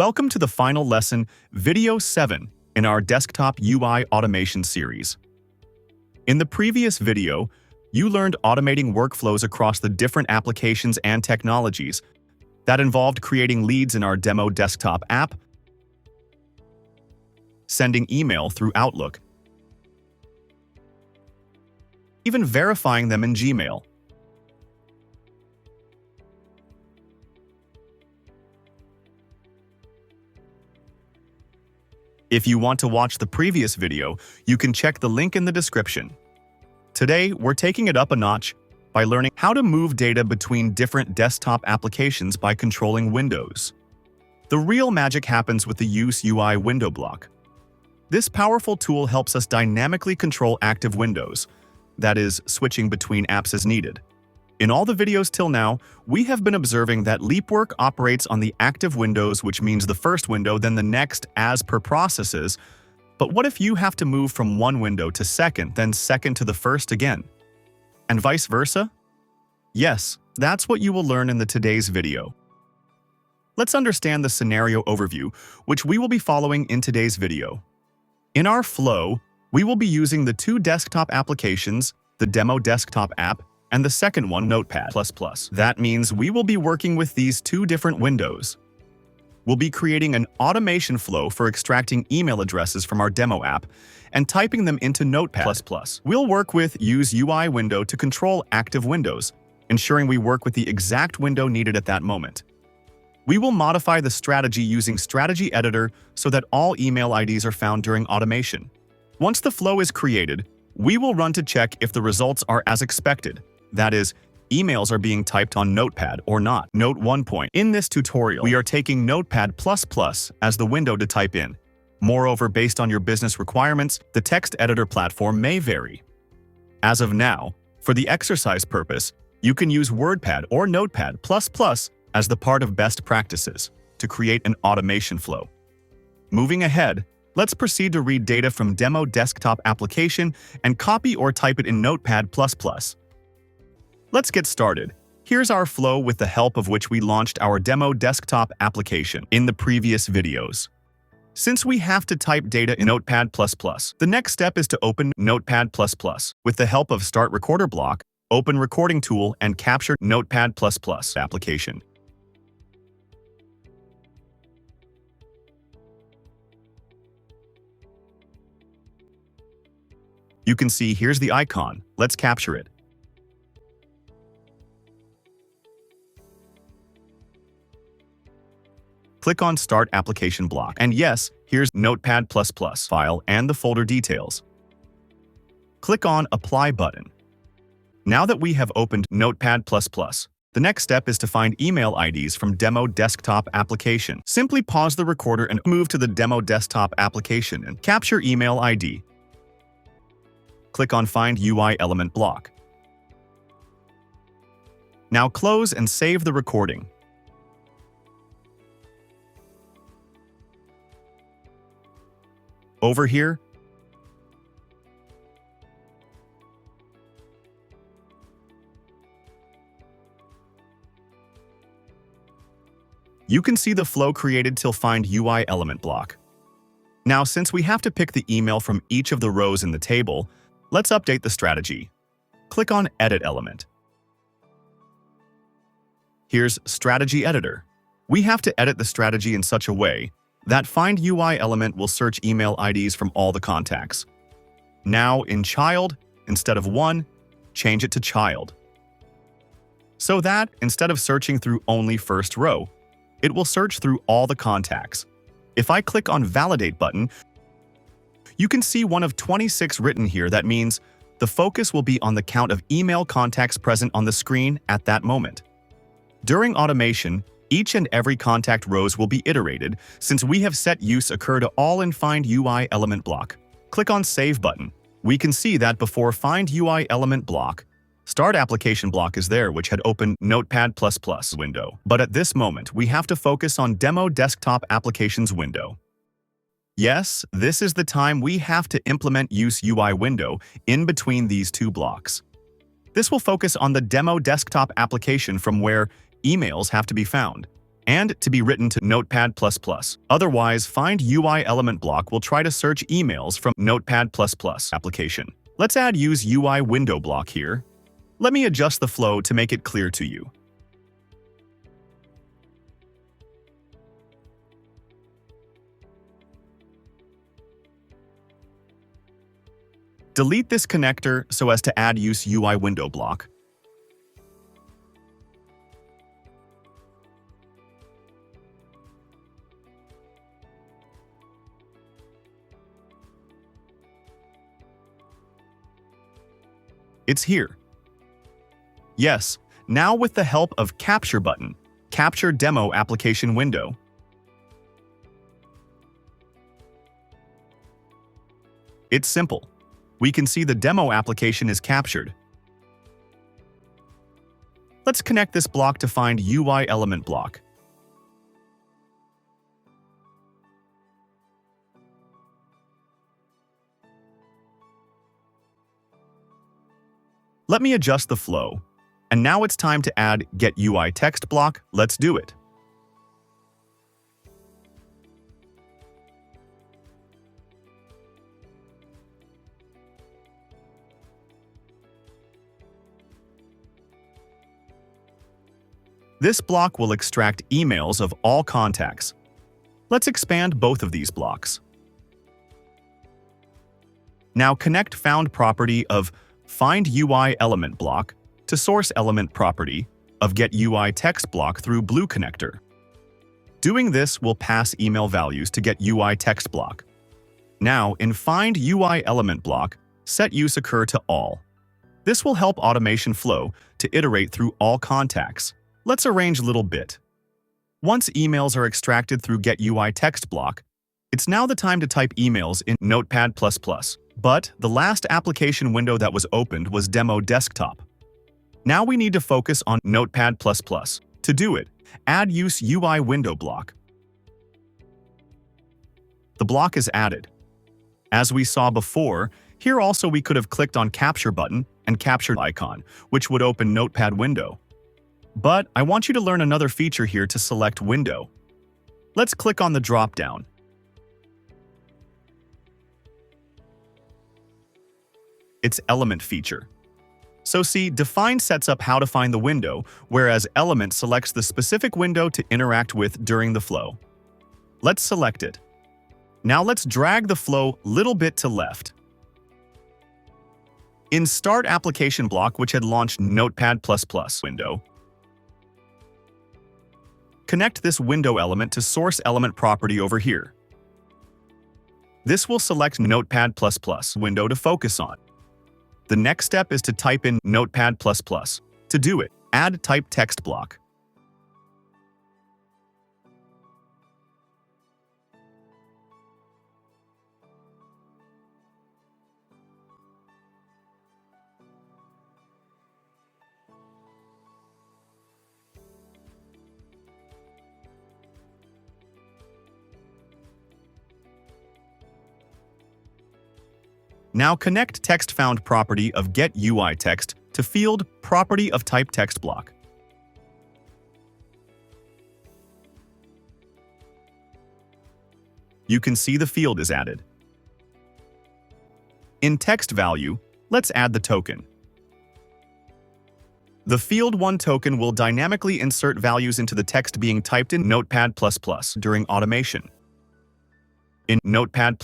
Welcome to the final lesson, Video 7, in our Desktop UI Automation series. In the previous video, you learned automating workflows across the different applications and technologies that involved creating leads in our demo desktop app, sending email through Outlook, even verifying them in Gmail. If you want to watch the previous video, you can check the link in the description. Today, we're taking it up a notch by learning how to move data between different desktop applications by controlling windows. The real magic happens with the Use UI window block. This powerful tool helps us dynamically control active windows, that is, switching between apps as needed. In all the videos till now, we have been observing that LeapWork operates on the active windows, which means the first window, then the next as per processes. But what if you have to move from one window to second, then second to the first again? And vice versa? Yes, that's what you will learn in today's video. Let's understand the scenario overview, which we will be following in today's video. In our flow, we will be using the two desktop applications, the Demo Desktop app and the second one, Notepad++. That means we will be working with these two different windows. We'll be creating an automation flow for extracting email addresses from our demo app and typing them into Notepad++. We'll work with Use UI window to control active windows, ensuring we work with the exact window needed at that moment. We will modify the strategy using Strategy Editor so that all email IDs are found during automation. Once the flow is created, we will run to check if the results are as expected. That is, emails are being typed on Notepad or not. Note 1 point. In this tutorial, we are taking Notepad++ as the window to type in. Moreover, based on your business requirements, the text editor platform may vary. As of now, for the exercise purpose, you can use WordPad or Notepad++ as the part of best practices to create an automation flow. Moving ahead, let's proceed to read data from Demo Desktop application and copy or type it in Notepad++. Let's get started. Here's our flow with the help of which we launched our Demo Desktop application in the previous videos. Since we have to type data in Notepad++, the next step is to open Notepad++. With the help of Start Recorder block, open Recording Tool and capture Notepad++ application. You can see here's the icon. Let's capture it. Click on Start Application Block. And yes, here's Notepad++ file and the folder details. Click on Apply button. Now that we have opened Notepad++, the next step is to find email IDs from Demo Desktop application. Simply pause the recorder and move to the Demo Desktop application and capture email ID. Click on Find UI Element block. Now close and save the recording. Over here, you can see the flow created till Find UI Element block. Now, since we have to pick the email from each of the rows in the table, let's update the strategy. Click on Edit Element. Here's Strategy Editor. We have to edit the strategy in such a way that Find UI element will search email IDs from all the contacts. Now, in Child, instead of 1, change it to Child. So that, instead of searching through only first row, it will search through all the contacts. If I click on Validate button, you can see one of 26 written here. That means the focus will be on the count of email contacts present on the screen at that moment. During automation, each and every contact rows will be iterated since we have set use occur to all in Find UI element block. Click on Save button. We can see that before Find UI element block, Start Application block is there, which had opened Notepad++ window. But at this moment, we have to focus on Demo Desktop applications window. Yes, this is the time we have to implement Use UI window in between these two blocks. This will focus on the Demo Desktop application from where emails have to be found, and to be written to Notepad++. Otherwise, Find UI element block will try to search emails from Notepad++ application. Let's add Use UI window block here. Let me adjust the flow to make it clear to you. Delete this connector so as to add Use UI window block. It's here. Yes, now with the help of Capture button, capture demo application window. It's simple. We can see the demo application is captured. Let's connect this block to Find UI element block. Let me adjust the flow. And now it's time to add Get UI text block. Let's do it. This block will extract emails of all contacts. Let's expand both of these blocks. Now connect Found property of Find UI element block to Source element property of Get UI text block through Blue connector. Doing this will pass email values to Get UI text block. Now, in Find UI element block, set use occur to all. This will help automation flow to iterate through all contacts. Let's arrange a little bit. Once emails are extracted through Get UI text block, it's now the time to type emails in Notepad++. But the last application window that was opened was Demo Desktop. Now we need to focus on Notepad++. To do it, add Use UI window block. The block is added. As we saw before, here also we could have clicked on Capture button and Capture icon, which would open Notepad window. But I want you to learn another feature here to select window. Let's click on the drop-down. It's Element feature. So see, Define sets up how to find the window, whereas Element selects the specific window to interact with during the flow. Let's select it. Now let's drag the flow little bit to left. In Start Application block, which had launched Notepad++ window, connect this window element to Source element property over here. This will select Notepad++ window to focus on. The next step is to type in Notepad++. To do it, add Type text block. Now connect Text Found property of Get UI text to Field property of Type text block. You can see the field is added. In Text Value, let's add the token. The Field 1 token will dynamically insert values into the text being typed in Notepad++ during automation. In Notepad++,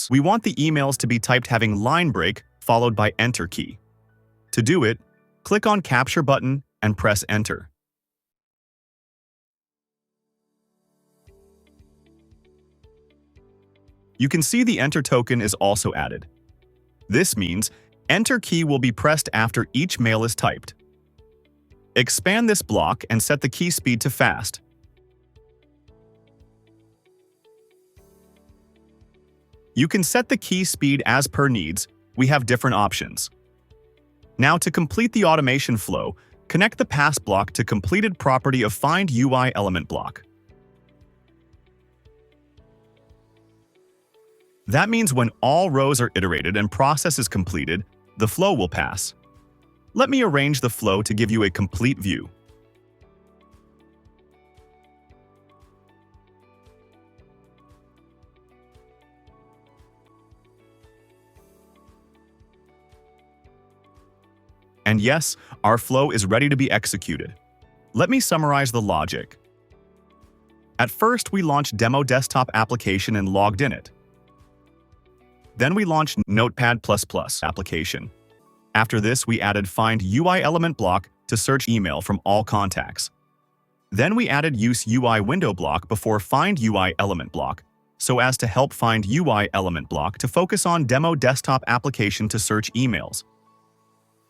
we want the emails to be typed having line break followed by Enter key. To do it, click on Capture button and press Enter. You can see the Enter token is also added. This means Enter key will be pressed after each mail is typed. Expand this block and set the key speed to fast. You can set the key speed as per needs. We have different options. Now to complete the automation flow, connect the pass block to completed property of Find UI element block. That means when all rows are iterated and process is completed, the flow will pass. Let me arrange the flow to give you a complete view. And yes, our flow is ready to be executed. Let me summarize the logic. At first, we launched Demo Desktop application and logged in it. Then we launched Notepad++ application. After this, we added Find UI element block to search email from all contacts. Then we added Use UI window block before Find UI element block, so as to help Find UI element block to focus on Demo Desktop application to search emails.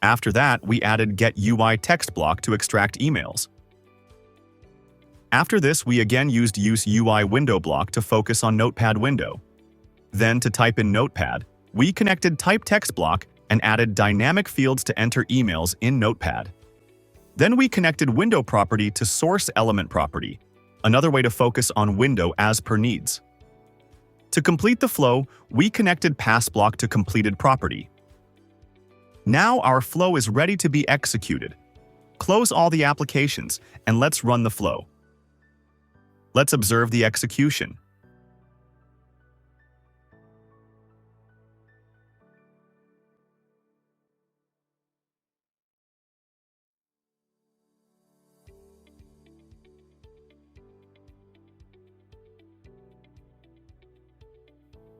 After that, we added Get UI text block to extract emails. After this, we again used Use UI window block to focus on Notepad window. Then, to type in Notepad, we connected Type text block and added dynamic fields to enter emails in Notepad. Then we connected window property to source element property, another way to focus on window as per needs. To complete the flow, we connected pass block to completed property. Now our flow is ready to be executed. Close all the applications and let's run the flow. Let's observe the execution.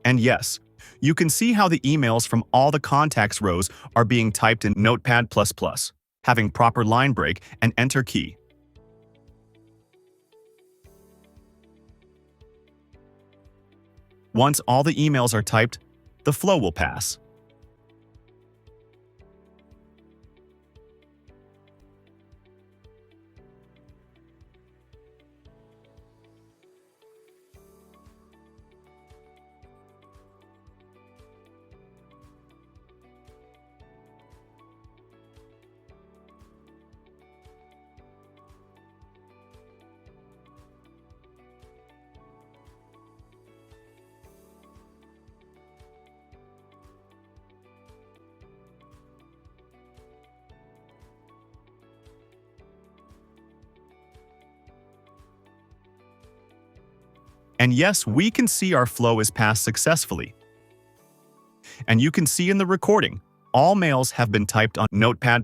And yes, you can see how the emails from all the contacts rows are being typed in Notepad++, having proper line break and enter key. Once all the emails are typed, the flow will pass. And yes, we can see our flow is passed successfully. And you can see in the recording, all mails have been typed on Notepad++.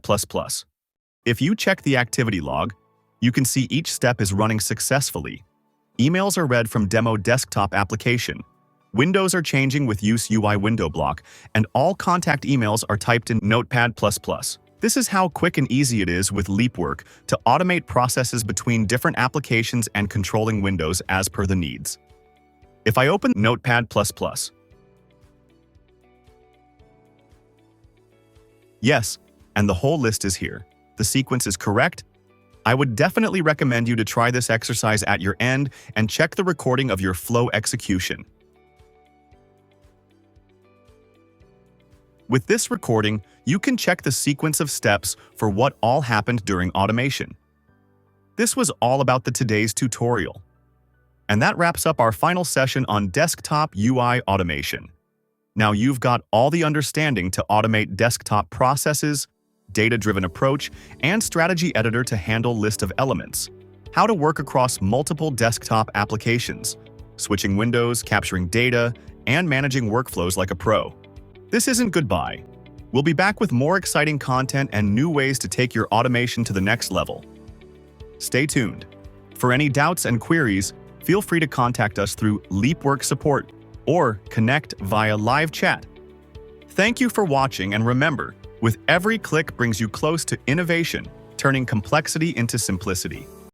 If you check the activity log, you can see each step is running successfully. Emails are read from Demo Desktop application. Windows are changing with Use UI window block, and all contact emails are typed in Notepad++. This is how quick and easy it is with LeapWork to automate processes between different applications and controlling windows as per the needs. If I open Notepad++, yes, and the whole list is here. The sequence is correct. I would definitely recommend you to try this exercise at your end and check the recording of your flow execution. With this recording, you can check the sequence of steps for what all happened during automation. This was all about the today's tutorial. And that wraps up our final session on desktop UI automation. Now you've got all the understanding to automate desktop processes, data-driven approach, and strategy editor to handle list of elements, how to work across multiple desktop applications, switching windows, capturing data, and managing workflows like a pro. This isn't goodbye. We'll be back with more exciting content and new ways to take your automation to the next level. Stay tuned. For any doubts and queries, feel free to contact us through LeapWork support or connect via live chat. Thank you for watching, and remember, with every click brings you close to innovation, turning complexity into simplicity.